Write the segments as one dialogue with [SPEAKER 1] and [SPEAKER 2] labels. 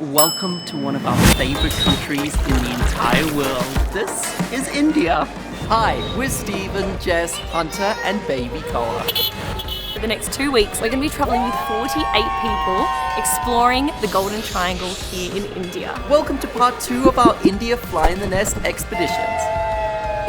[SPEAKER 1] welcome to one of our favorite countries in the entire world. This is India. Hi, we're Stephen, Jess, Hunter, and baby Koa.
[SPEAKER 2] For the next 2 weeks, we're going to be traveling with 48 people exploring the Golden Triangle here in India.
[SPEAKER 1] Welcome to part 2 of our India Fly in the Nest expeditions.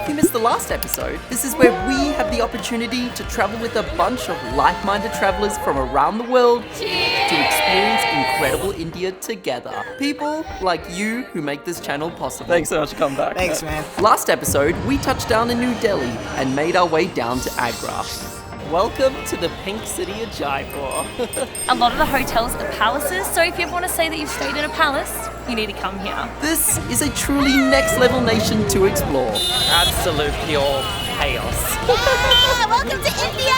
[SPEAKER 1] If you missed the last episode, this is where we have the opportunity to travel with a bunch of like-minded travelers from around the world to experience incredible India together. People like you who make this channel possible. Thanks so much for coming back.
[SPEAKER 3] Thanks, man.
[SPEAKER 1] Last episode, we touched down in New Delhi and made our way down to Agra. Welcome to the pink city of Jaipur.
[SPEAKER 2] A lot of the hotels are palaces, so if you ever want to say that you've stayed in a palace, you need to come here.
[SPEAKER 1] This is a truly next-level nation to explore.
[SPEAKER 4] Absolute pure chaos.
[SPEAKER 5] Yeah, welcome to India!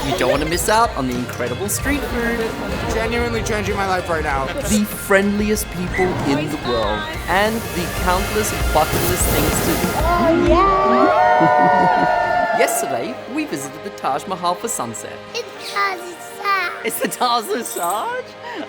[SPEAKER 1] You don't want to miss out on the incredible street food,
[SPEAKER 3] Genuinely changing my life right now.
[SPEAKER 1] the friendliest people in the world, and the countless bucket list things to do.
[SPEAKER 5] Oh, yeah!
[SPEAKER 1] Yesterday, we visited the Taj Mahal for sunset.
[SPEAKER 5] It's Kazakhstan.
[SPEAKER 1] It's the Taj Mahal.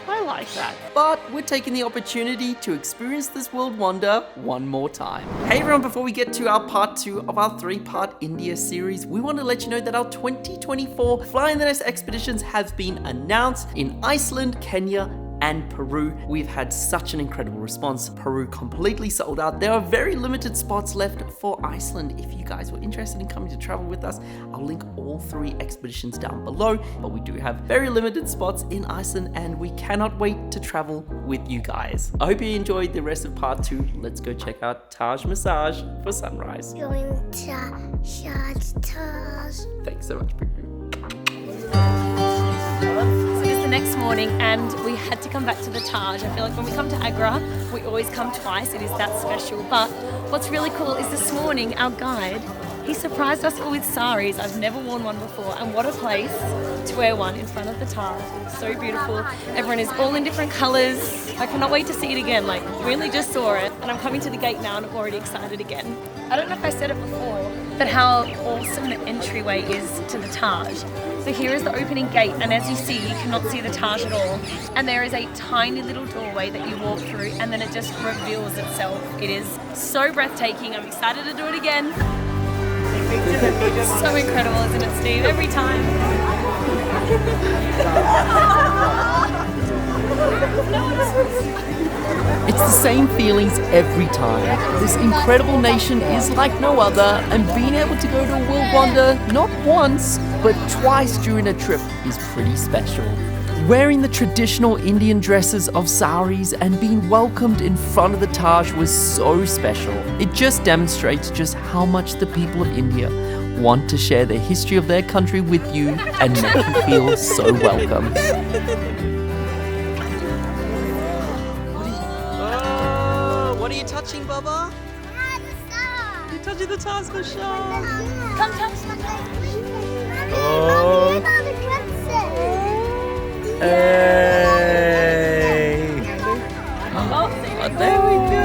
[SPEAKER 1] I like that. But we're taking the opportunity to experience this world wonder one more time. Hey everyone, before we get to our part 2 of our 3-part India series, we want to let you know that our 2024 Fly in the Nest expeditions have been announced in Iceland, Kenya, and Peru. We've had such an incredible response. Peru completely sold out. There are very limited spots left for Iceland. If you guys were interested in coming to travel with us, I'll link all 3 expeditions down below. But we do have very limited spots in Iceland and we cannot wait to travel with you guys. I hope you enjoyed the rest of part 2. Let's go check out Taj Massage for sunrise.
[SPEAKER 5] Going to Taj.
[SPEAKER 1] Thanks so much, Piku.
[SPEAKER 2] So it's the next morning and we had to come back to the Taj. I feel like when we come to Agra, we always come twice. It is that special. But what's really cool is this morning, our guide, he surprised us all with saris. I've never worn one before. And what a place to wear one in front of the Taj. It's so beautiful. Everyone is all in different colors. I cannot wait to see it again. Like, we only just saw it. And I'm coming to the gate now and I'm already excited again. I don't know if I said it before, but how awesome the entryway is to the Taj. So here is the opening gate, and as you see, you cannot see the Taj at all. And there is a tiny little doorway that you walk through, and then it just reveals itself. It is so breathtaking. I'm excited to do it again. So incredible, isn't it, Steve? Every time.
[SPEAKER 1] It's the same feelings every time. This incredible nation is like no other, and being able to go to a world wonder not once, but twice during a trip is pretty special. Wearing the traditional Indian dresses of saris and being welcomed in front of the Taj was so special. It just demonstrates just how much the people of India want to share the history of their country with you and make you feel so welcome. What are you touching, Baba? You're touching the Taj Mahal.
[SPEAKER 5] Come touch the place.
[SPEAKER 1] Oh. Hey! Oh, there we go!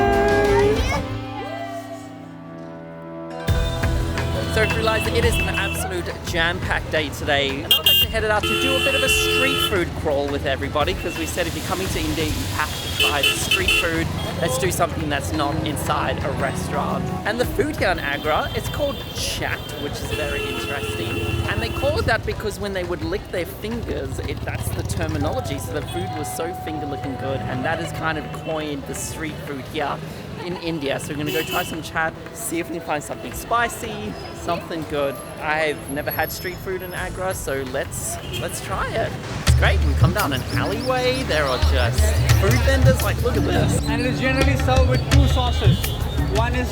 [SPEAKER 1] So I've realised that it is an absolute jam-packed day today. And I've actually headed out to do a bit of a street food crawl with everybody because we said if you're coming to India, you have to try the street food. Let's do something that's not inside a restaurant. And the food here in Agra, it's called chaat, which is very interesting. And they call it that because when they would lick their fingers, that's the terminology. So the food was so finger-looking good, and that has kind of coined the street food here in India. So we're gonna go try some chaat, see if we can find something spicy, something good. I've never had street food in Agra, so let's try it. It's great. We come down an alleyway. There are just food vendors. Like, look at this.
[SPEAKER 6] And it is generally served with 2 sauces. One is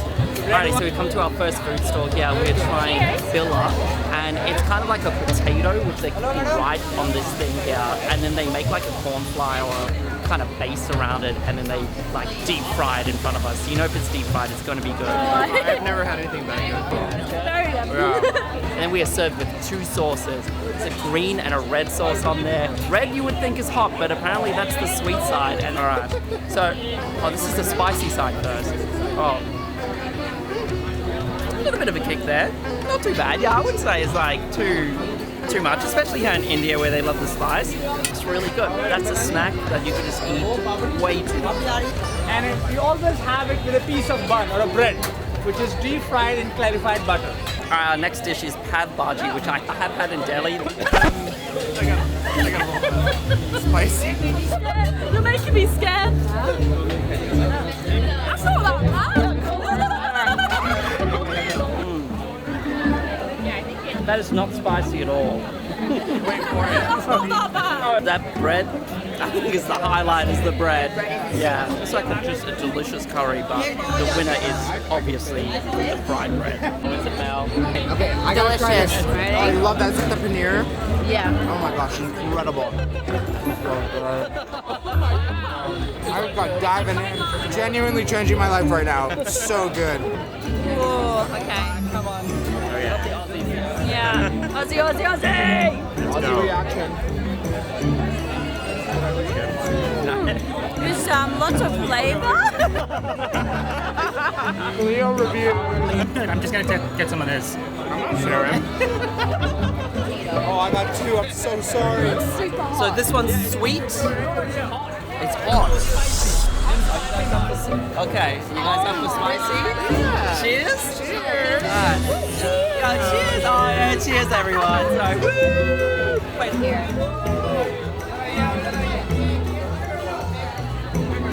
[SPEAKER 1] Alrighty, so we come to our first food store here. We're trying filler, and it's kind of like a potato which they cook right on this thing here, and then they make like a corn flour kind of base around it, and then they like deep fry it in front of us. So you know if it's deep fried, it's going to be good.
[SPEAKER 6] I've never had anything that good.
[SPEAKER 1] And then we are served with 2 sauces. There's a green and a red sauce on there. Red you would think is hot, but apparently that's the sweet side. And alright, so this is the spicy side first. Oh, a little bit of a kick there. Not too bad. Yeah, I wouldn't say it's like too too much, especially here in India where they love the spice. It's really good. That's a snack that you can just eat way too much.
[SPEAKER 7] And you always have it with a piece of bun or a bread, which is deep fried in clarified butter.
[SPEAKER 1] Our next dish is pav bhaji, which I have had in Delhi.
[SPEAKER 3] Spicy.
[SPEAKER 2] You're making me scared. That's not that bad.
[SPEAKER 1] That is not spicy at all.
[SPEAKER 3] Wait for it.
[SPEAKER 2] That's not that bad.
[SPEAKER 1] That bread, I think is the highlight, is the bread. Yeah, it's like just a delicious curry, but the winner is obviously the fried bread. What's it, Mel?
[SPEAKER 3] Okay, I gotta try this.
[SPEAKER 2] Ready?
[SPEAKER 3] I love that. It's like the paneer.
[SPEAKER 2] Yeah.
[SPEAKER 3] Oh my gosh, incredible. I've got diving in. Genuinely changing my life right now. It's so good.
[SPEAKER 2] Ooh, okay.
[SPEAKER 7] Come on.
[SPEAKER 2] Yeah. Aussie, Aussie, Aussie!
[SPEAKER 3] Aussie reaction.
[SPEAKER 2] There's lots of flavor.
[SPEAKER 3] Leo review.
[SPEAKER 7] I'm just gonna get some of this.
[SPEAKER 3] I'm not sure. Oh, I got two. I'm so sorry.
[SPEAKER 1] So this one's sweet. It's hot. Okay, you guys up for spicy? Yeah. Cheers? Cheers! Alright. Yeah, cheers! Oh yeah, cheers everyone! So, woo! Wait here.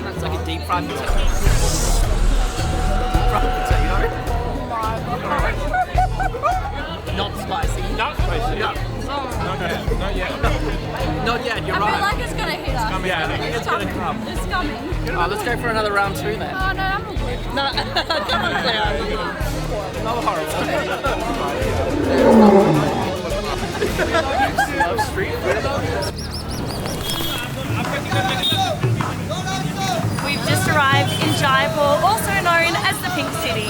[SPEAKER 1] That's like a deep fried potato. Fried potato. Not spicy.
[SPEAKER 6] Not spicy.
[SPEAKER 1] No.
[SPEAKER 6] Not yet.
[SPEAKER 1] Not yet, you're
[SPEAKER 2] I
[SPEAKER 1] right.
[SPEAKER 2] feel like it's gonna hit us.
[SPEAKER 1] Yeah, it's gonna come.
[SPEAKER 2] It's coming.
[SPEAKER 1] Let's go for another round 2 then.
[SPEAKER 2] Oh no, I'm all good. No, come on, Claire.
[SPEAKER 1] No horrible. Love street food.
[SPEAKER 2] We've just arrived in Jaipur, also known as the Pink City.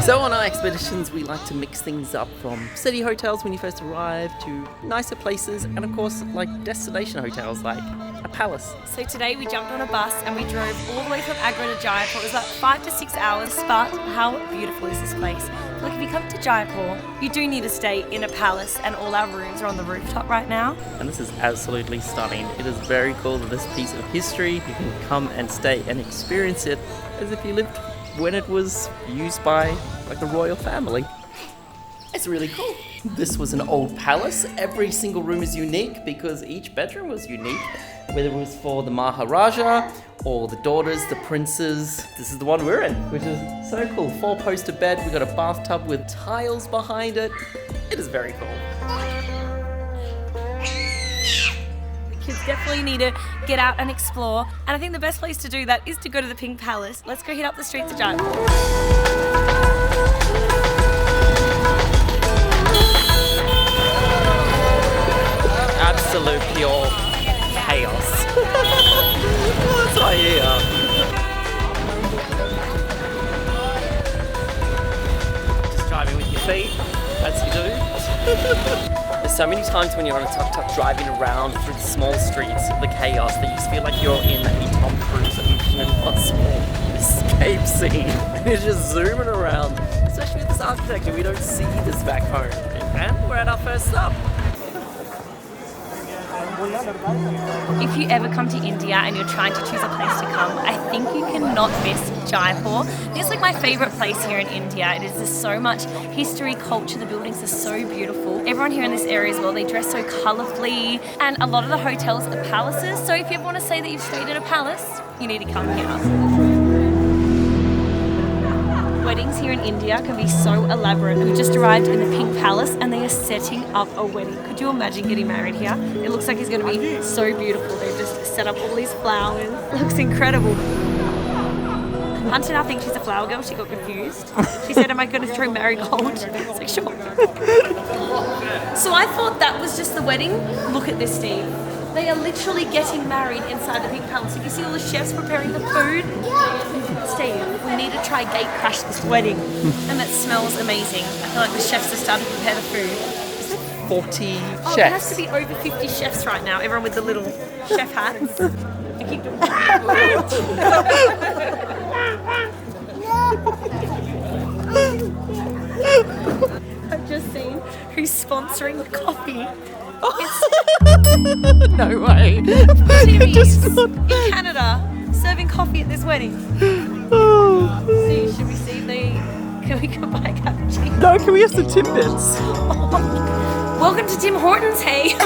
[SPEAKER 1] So on our expeditions, we like to mix things up from city hotels when you first arrive to nicer places, and of course, like destination hotels like a palace.
[SPEAKER 2] So today we jumped on a bus and we drove all the way from Agra to Jaipur. It was like 5 to 6 hours, but how beautiful is this place? Like if you come to Jaipur, you do need to stay in a palace, and all our rooms are on the rooftop right now.
[SPEAKER 1] And this is absolutely stunning. It is very cool that this piece of history, you can come and stay and experience it as if you lived when it was used by like the royal family. It's really cool. This was an old palace. Every single room is unique because each bedroom was unique, whether it was for the Maharaja or the daughters, the princes. This is the one we're in, which is so cool. 4-poster bed. We got a bathtub with tiles behind it. It is very cool.
[SPEAKER 2] Kids definitely need to get out and explore, and I think the best place to do that is to go to the Pink Palace. Let's go hit up the streets of Jaipur.
[SPEAKER 1] Absolute pure chaos. That's what I hear. Just driving with your feet, as you do. There's so many times when you're on a tuk-tuk driving around through the small streets, the chaos, that you just feel like you're in a Tom Cruise Mission Impossible escape scene. And you're just zooming around, especially with this architecture. We don't see this back home. And we're at our first stop.
[SPEAKER 2] If you ever come to India and you're trying to choose a place to come, I think you cannot miss Jaipur. It's like my favourite place here in India. It is just so much history, culture, the buildings are so beautiful. Everyone here in this area as well, they dress so colourfully, and a lot of the hotels are palaces, so if you ever want to say that you've stayed in a palace, you need to come here. Weddings here in India can be so elaborate. We just arrived in the Pink Palace and they are setting up a wedding. Could you imagine getting married here? It looks like it's going to be so beautiful. They've just set up all these flowers. It looks incredible. Hunter now thinks she's a flower girl. She got confused. She said, am I going to throw marigold? It's like, sure. So I thought that was just the wedding. Look at this, Steve. They are literally getting married inside the Pink Palace. You can see all the chefs preparing the food. Steve, we need to try gate crash this wedding. And that smells amazing. I feel like the chefs are starting to prepare the food.
[SPEAKER 1] 40
[SPEAKER 2] Oh, there has to be over 50 chefs right now. Everyone with the little chef hats. I keep doing I've just seen who's sponsoring the coffee.
[SPEAKER 1] No way.
[SPEAKER 2] Timmy's in Canada serving coffee at this wedding. See, should we see if they can we go buy a cappuccino?
[SPEAKER 1] No, can we have some Timbits?
[SPEAKER 2] Welcome to Tim Hortons, hey.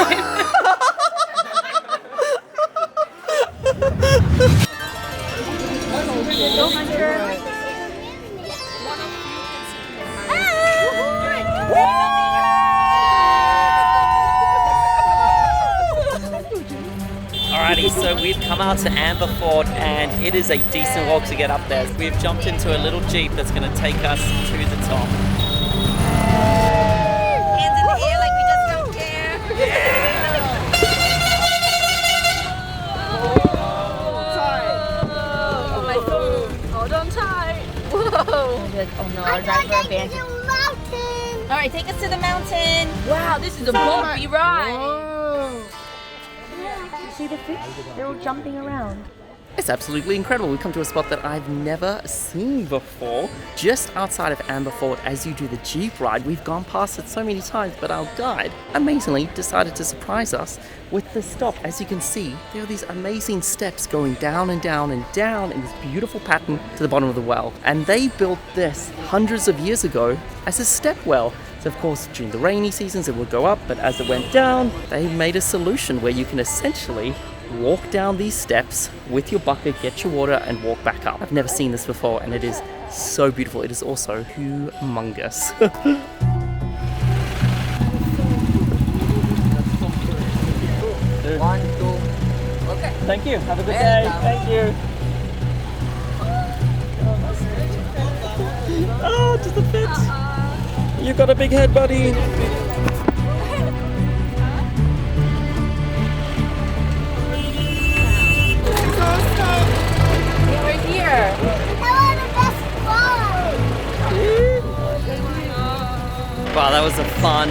[SPEAKER 1] Alrighty, so we've come out to Amber Fort and it is a decent walk to get up there. We've jumped into a little Jeep that's going to take us to the top.
[SPEAKER 2] Hands in the air like we just don't care. Oh, my phone. Hold on tight. Whoa. Oh no, I'm driving for a band.
[SPEAKER 5] Mountain.
[SPEAKER 2] All right, take us to the mountain. Wow, this is a bumpy ride. See the fish? They're all jumping around.
[SPEAKER 1] It's absolutely incredible. We've come to a spot that I've never seen before. Just outside of Amber Fort, as you do the Jeep ride, we've gone past it so many times, but our guide amazingly decided to surprise us with the stop. As you can see, there are these amazing steps going down and down and down in this beautiful pattern to the bottom of the well. And they built this hundreds of years ago as a step well. So of course, during the rainy seasons, it would go up, but as it went down, they made a solution where you can essentially walk down these steps with your bucket, get your water, and walk back up. I've never seen this before, and it is so beautiful. It is also humongous.
[SPEAKER 3] 1, 2.
[SPEAKER 1] Okay. Thank you. Have a good day. Thank you. Oh, just a fit. You got a big head, buddy. Wow, that was a fun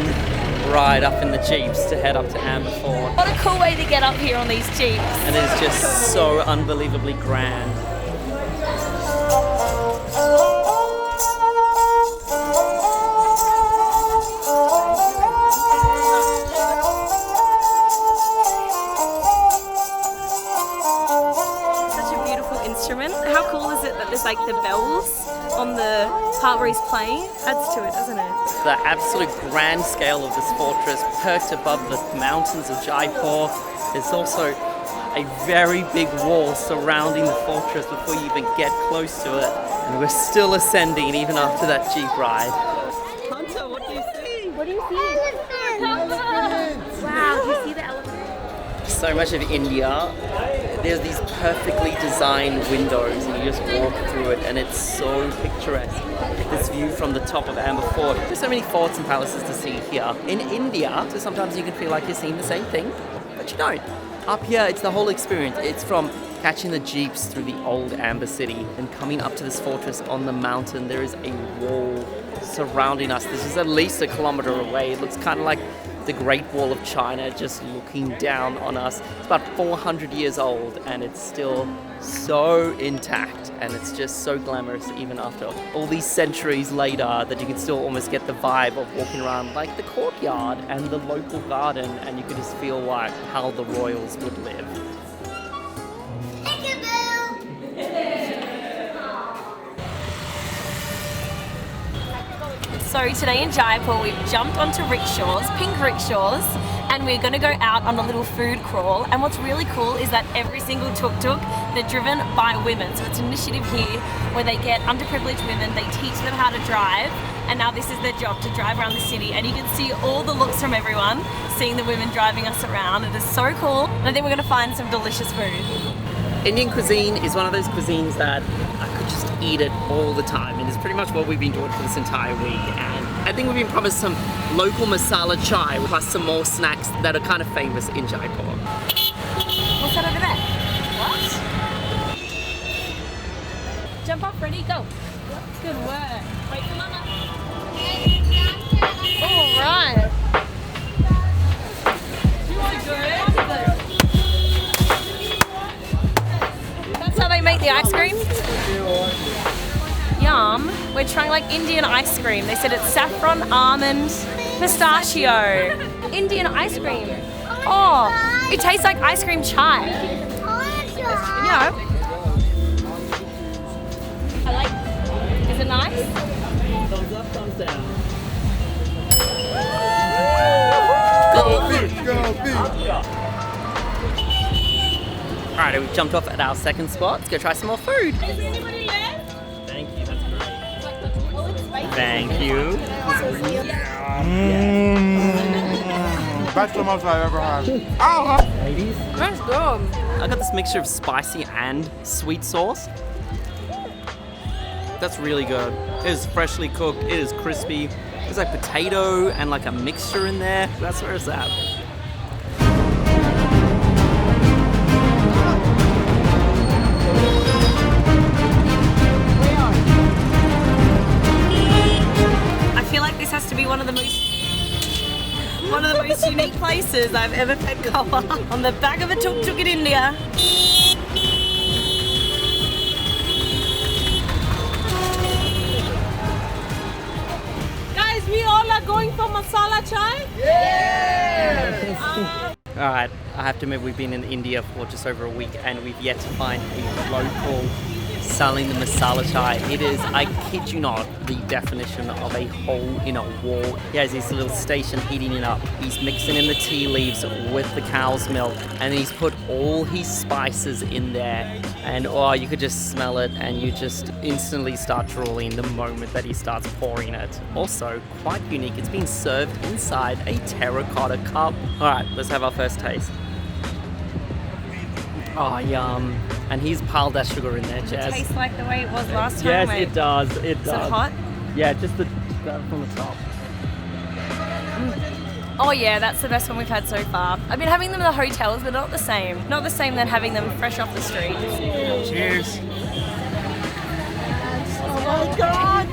[SPEAKER 1] ride up in the Jeeps to head up to Amber Fort.
[SPEAKER 2] What a cool way to get up here on these Jeeps.
[SPEAKER 1] And it's just so unbelievably grand.
[SPEAKER 2] Such a beautiful instrument. How cool is it that there's like the bells on the part where he's playing? Adds to it, doesn't it?
[SPEAKER 1] The absolute grand scale of this fortress, perched above the mountains of Jaipur. There's also a very big wall surrounding the fortress before you even get close to it. And we're still ascending even after that Jeep ride. Hunter, what do you see?
[SPEAKER 2] What do you see? Wow, do you see the elephant?
[SPEAKER 1] So much of India, there's these perfectly designed windows and you just walk through it and it's so picturesque. This view from the top of Amber Fort. There's so many forts and palaces to see here. In India, so sometimes you can feel like you're seeing the same thing, but you don't. Up here, it's the whole experience. It's from catching the Jeeps through the old Amber City and coming up to this fortress on the mountain. There is a wall surrounding us. This is at least 1 kilometer away. It looks kind of like the Great Wall of China just looking down on us. It's about 400 years old and it's still so intact and it's just so glamorous even after all these centuries later that you can still almost get the vibe of walking around like the courtyard and the local garden and you can just feel like how the royals would live.
[SPEAKER 2] So today in Jaipur we've jumped onto rickshaws, pink rickshaws, and we're going to go out on a little food crawl. And what's really cool is that every single tuk-tuk, they're driven by women. So it's an initiative here where they get underprivileged women, they teach them how to drive, and now this is their job, to drive around the city. And you can see all the looks from everyone, seeing the women driving us around. It is so cool. And I think we're going to find some delicious food.
[SPEAKER 1] Indian cuisine is one of those cuisines that I could just eat it all the time, and it's pretty much what we've been doing for this entire week. And I think we've been promised some local masala chai plus some more snacks that are kind of famous in Jaipur.
[SPEAKER 2] What's that over there? What? Jump off, ready, go. Good work. Wait for mama. All right. That's how they make the ice cream. Yum. yum. We're trying like Indian ice cream. They said it's saffron, almond, pistachio. Indian ice cream. Oh, it tastes like ice cream chai. Yeah. I like. Is it nice?
[SPEAKER 4] Thumbs up, thumbs down.
[SPEAKER 3] Go beat, go beat.
[SPEAKER 1] Alright, we've jumped off at our second spot. Let's go try some more food.
[SPEAKER 4] Thank you, that's great.
[SPEAKER 1] Thank you.
[SPEAKER 3] Best most I've ever had.
[SPEAKER 4] Ladies?
[SPEAKER 2] That's good.
[SPEAKER 1] I got this mixture of spicy and sweet sauce. That's really good. It is freshly cooked, it is crispy. There's like potato and like a mixture in there. That's where it's at.
[SPEAKER 2] I feel like this has to be one of the most unique places I've ever had koa. On the back of a tuk-tuk in India.
[SPEAKER 8] Guys, we all are going for masala chai?
[SPEAKER 1] Alright, I have to admit we've been in India for just over a week and we've yet to find a local selling the masala chai. It is, I kid you not, the definition of a hole in a wall. He has this little station heating it up. He's mixing in the tea leaves with the cow's milk and he's put all his spices in there. And oh, you could just smell it and you just instantly start drooling the moment that he starts pouring it. Also, quite unique, it's being served inside a terracotta cup. Alright, let's have our first taste. Oh, yum. And he's piled that sugar in there, Jess.
[SPEAKER 2] Tastes like the way it was last time.
[SPEAKER 1] Yes,
[SPEAKER 2] mate.
[SPEAKER 1] it does. It does.
[SPEAKER 2] Is it hot?
[SPEAKER 1] Yeah, just the from the top.
[SPEAKER 2] Oh yeah, that's the best one we've had so far. I've been having them in the hotels, but not the same. Not the same than having them fresh off the street.
[SPEAKER 1] Cheers.
[SPEAKER 8] Oh my god!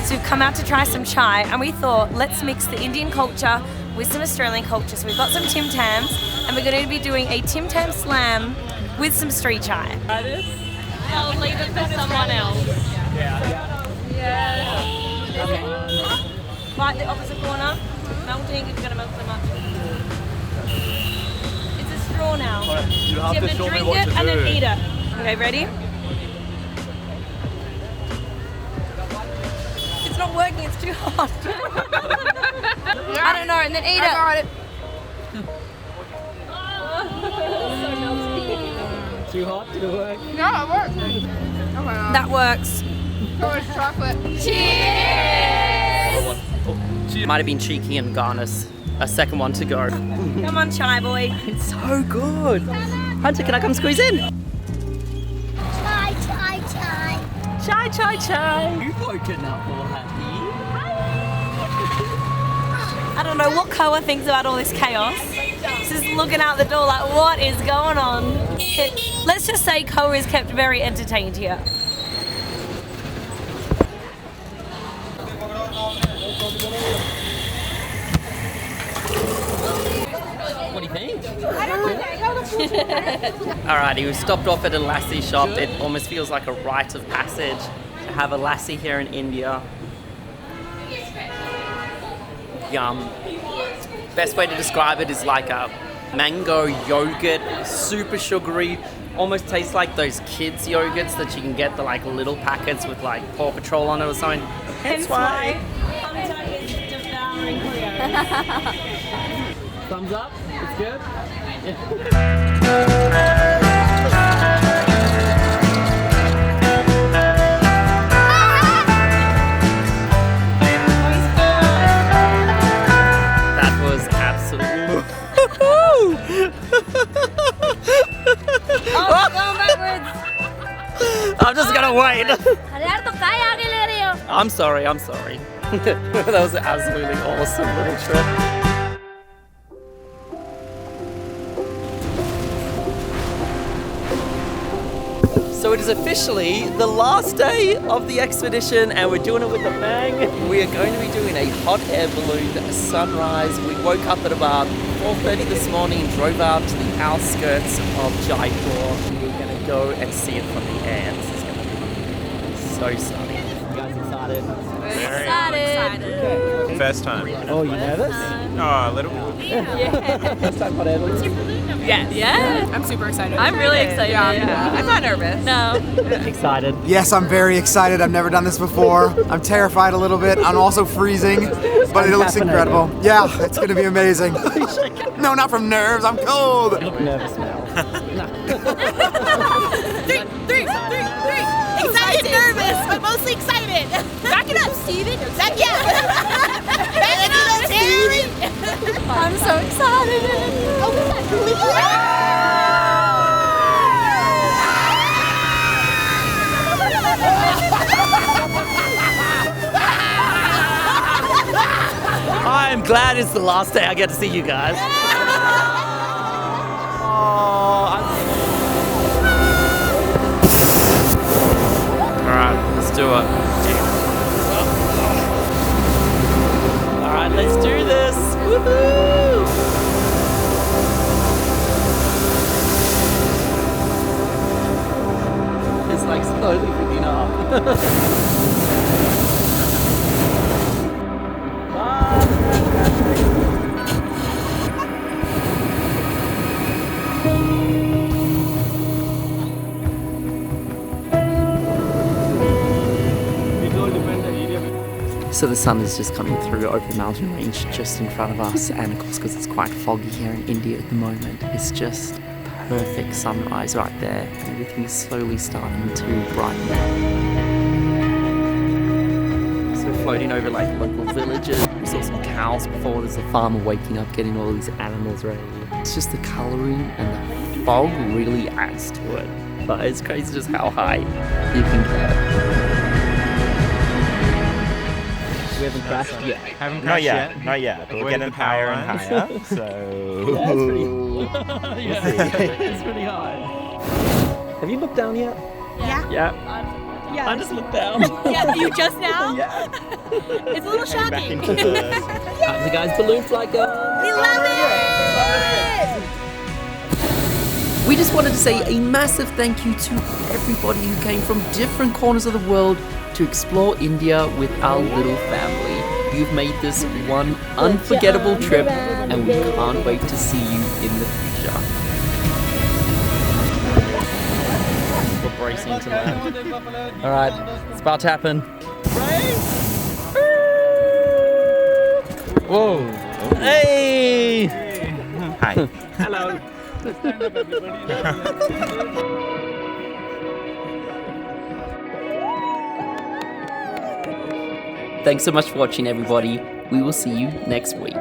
[SPEAKER 2] So we've come out to try some chai and we thought, let's mix the Indian culture with some Australian culture. So we've got some Tim Tams and we're going to be doing a Tim Tam slam with some street chai.
[SPEAKER 8] I'll leave it for someone else.
[SPEAKER 2] Okay. Right, the opposite corner. Melting, if you're going to melt them up. It's a straw now.
[SPEAKER 6] You have
[SPEAKER 2] So you
[SPEAKER 6] to
[SPEAKER 2] have to
[SPEAKER 6] show me
[SPEAKER 2] drink
[SPEAKER 6] what
[SPEAKER 2] it
[SPEAKER 6] to
[SPEAKER 2] and then
[SPEAKER 6] do.
[SPEAKER 2] eat it. Okay, ready? It's not working, it's too hot. I don't know, and then eat it.
[SPEAKER 4] Too hot to work?
[SPEAKER 2] That works.
[SPEAKER 1] Might have been cheeky and gotten us a second one to go.
[SPEAKER 2] Come on, chai boy.
[SPEAKER 1] It's so good. Hunter, can I come squeeze in?
[SPEAKER 5] Chai, chai, chai.
[SPEAKER 1] Chai, chai, chai.
[SPEAKER 4] You woken up all happy.
[SPEAKER 2] I don't know what Koa thinks about all this chaos. Just looking out the door like, what is going on? Let's just say Koa is kept very entertained here.
[SPEAKER 1] What do you think? Alrighty, we stopped off at a lassi shop. It almost feels like a rite of passage to have a lassi here in India. Yum. Best way to describe it is like a mango yogurt, super sugary. Almost tastes like those kids yogurts that you can get, the like little packets with like Paw Patrol on it or something.
[SPEAKER 2] Hence why Hunter is devouring Cleo.
[SPEAKER 4] Thumbs up? It's good?
[SPEAKER 1] That was absolutely...
[SPEAKER 2] Oh, going backwards.
[SPEAKER 1] I'm just gonna wait. I'm sorry. That was an absolutely awesome little trip. So So it is officially the last day of the expedition and we're doing it with a bang. We are going to be doing a hot air balloon sunrise. We woke up at about 4:30 this morning and drove out to the outskirts of Jaipur. We're going to go and see it from the air. This is going to be so stunning.
[SPEAKER 4] You guys excited?
[SPEAKER 6] Very
[SPEAKER 8] Excited.
[SPEAKER 6] First time.
[SPEAKER 4] Oh, you nervous?
[SPEAKER 6] Oh, a little bit.
[SPEAKER 4] First time hot air balloon?
[SPEAKER 8] Yes. Yeah.
[SPEAKER 9] I'm super excited.
[SPEAKER 8] I'm really excited.
[SPEAKER 9] Yeah. I'm not nervous.
[SPEAKER 8] No.
[SPEAKER 4] Excited.
[SPEAKER 3] Yes, I'm very excited. I've never done this before. I'm terrified a little bit. I'm also freezing, but it looks incredible. Yeah, it's going to be amazing. No, not from nerves. I'm cold.
[SPEAKER 4] You look nervous now.
[SPEAKER 8] Three. Excited, nervous, but mostly excited. Back it up, Steven. Back it up, Terry. I'm so excited.
[SPEAKER 1] I'm glad it's the last day I get to see you guys. Alright, let's do it. Alright, let's do this. Woohoo! It's like slowly picking up. So the sun is just coming through over the mountain range just in front of us, and of course because it's quite foggy here in India at the moment, it's just perfect sunrise right there, and everything is slowly starting to brighten up. So floating over like local villages, we saw some cows before, there's a farmer waking up getting all these animals ready. It's just the colouring and the fog really adds to it, but it's crazy just how high you can get.
[SPEAKER 4] We haven't crashed yet.
[SPEAKER 6] Haven't crashed yet.
[SPEAKER 10] Not yet. But we're
[SPEAKER 6] Avoided
[SPEAKER 10] getting
[SPEAKER 6] the power
[SPEAKER 10] higher and
[SPEAKER 6] lines.
[SPEAKER 10] higher. So
[SPEAKER 4] It's pretty high. Have you looked down yet?
[SPEAKER 8] Yeah.
[SPEAKER 4] Yeah.
[SPEAKER 8] Yeah.
[SPEAKER 4] I just looked down.
[SPEAKER 8] Yeah, you just now?
[SPEAKER 4] Yeah.
[SPEAKER 8] It's a little
[SPEAKER 10] back
[SPEAKER 8] shocking.
[SPEAKER 10] into the
[SPEAKER 4] How's the guys' balloon flight going?
[SPEAKER 8] We love it!
[SPEAKER 1] We just wanted to say a massive thank you to everybody who came from different corners of the world to explore India with our little family. You've made this one unforgettable trip, and we can't wait to see you in the future. We're bracing to land. Alright, it's about to happen. Whoa! Hey!
[SPEAKER 10] Hi.
[SPEAKER 4] Hello.
[SPEAKER 1] Thanks so much for watching, everybody. We will see you next week.